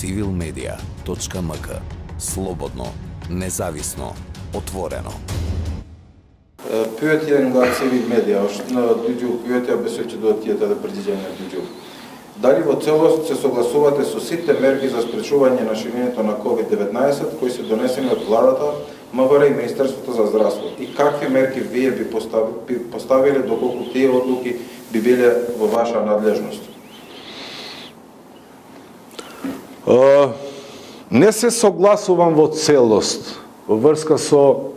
civilmedia.mk. Slobodno, независно, отворено. Pyetjen nga Civil Media është në dy gjuhë. Pyetja besoj që duhet tjetë edhe përgjigjenja në dy gjuhë. Дали во целост се согласувате со сите мерки за спречување на ширењето на COVID-19 кои се донесени од владата, МВР и Министерството за здравство? И какви мерки вие би поставиле доколку тие одлуки би биле во ваша надлежност? Не се согласувам во целост во врска со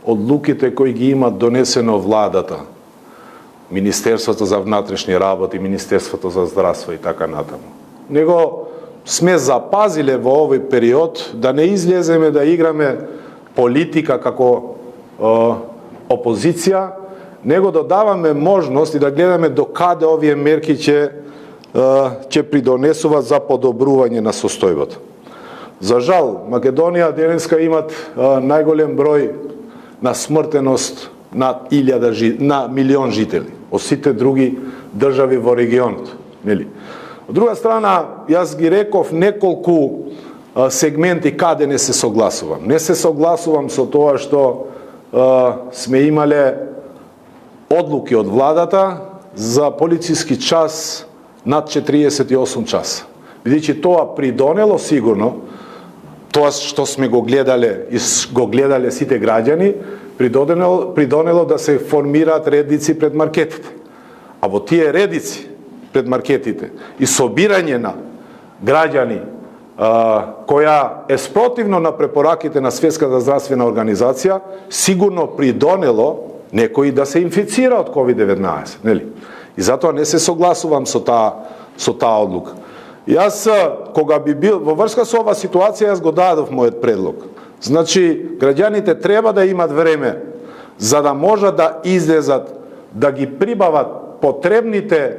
одлуките кои ги имат донесено владата, Министерството за внатрешни работи, Министерството за здравство и така натаму. Него сме запазиле во овој период да не излеземе да играме политика како опозиција, него да даваме можност и да гледаме до каде овие мерки ќе придонесуваат за подобрување на состојбата. За жал, Македонија денеска имат најголем број на смртеност на милион жители од сите други држави во регионот, нели? Од друга страна, јас ги реков неколку сегменти каде не се согласувам. Не се согласувам со тоа што сме имале одлуки од владата за полициски час над 48 часа. Бидејќи тоа придонело сигурно, тоа што сме го гледале и го гледале сите граѓани, придонело да се формираат редици пред маркетите. А во тие редици пред маркетите и собирање на граѓани која е спротивно на препораките на Светската здравствена организација, сигурно придонело некои да се инфицира од COVID-19, нели? И затоа не се согласувам со таа одлука. Јас кога би бил во врска со оваа ситуација, јас го дадов мојот предлог. Значи, граѓаните треба да имат време за да можат да излезат, да ги прибават потребните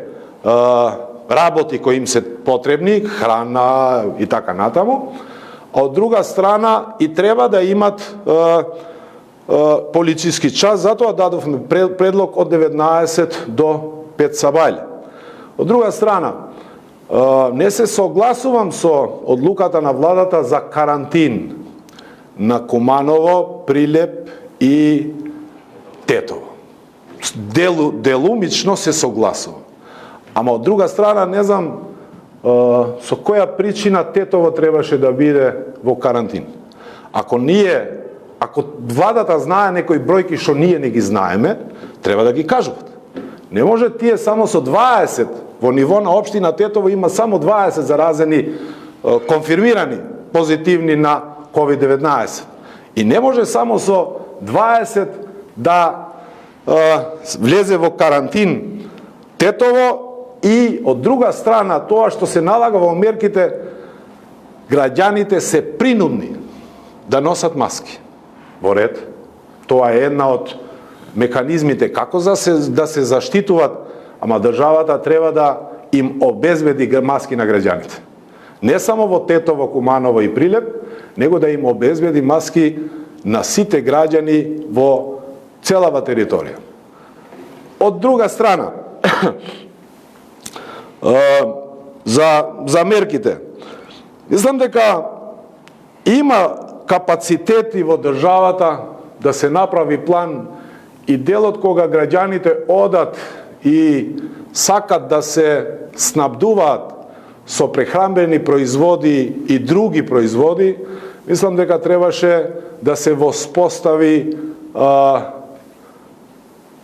работи кои им се потребни, храна и така натаму, а од друга страна и треба да имат полициски час, затоа дадовме предлог од 19 до 5 сабајле. Од друга страна, не се согласувам со одлуката на владата за карантин на Куманово, Прилеп и Тетово. Делумично се согласувам. Ама од друга страна не знам со која причина Тетово требаше да биде во карантин. Ако владата знае некои бројки што ние не ги знаеме, треба да ги кажуваат. Не може тие само со 20, во ниво на општина Тетово има само 20 заразени, конфирмирани позитивни на COVID-19. И не може само со 20 да влезе во карантин Тетово и од друга страна тоа што се налага во мерките, граѓаните се принудни да носат маски. Во ред, тоа е една од механизмите како да се заштитуваат, ама државата треба да им обезбеди маски на граѓаните. Не само во Тетово, Куманово и Прилеп, него да им обезбеди маски на сите граѓани во целава територија. Од друга страна, за мерките, мислам дека има капацитети во државата да се направи план и делот кога граѓаните одат и сакат да се снабдуваат со прехранбени производи и други производи, мислам дека требаше да се воспостави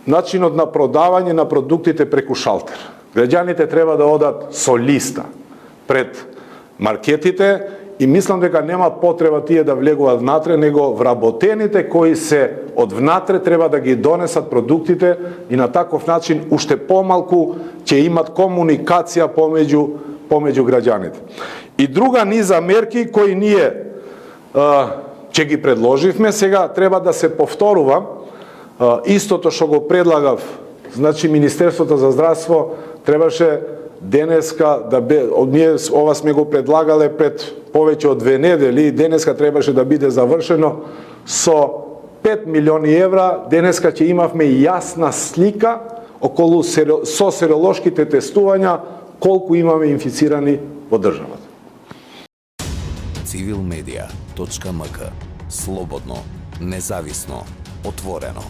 начинот на продавање на продуктите преку шалтер. Граѓаните треба да одат со листа пред маркетите и мислам дека нема потреба тие да влегуваат внатре, него вработените кои се од внатре треба да ги донесат продуктите и на таков начин уште помалку ќе имат комуникација помеѓу граѓаните. И друга низа мерки кои ние ќе ги предложивме, сега треба да се повторува истото што го предлагав. Значи Министерството за здравство требаше денеска ние ова сме го предлагале пред повеќе од 2 недели, денеска требаше да биде завршено со 5 милиони евра. Денеска ќе имавме јасна слика околу со серолошките тестувања колку имаме инфицирани во државата. civilmedia.mk. Слободно, независно, отворено.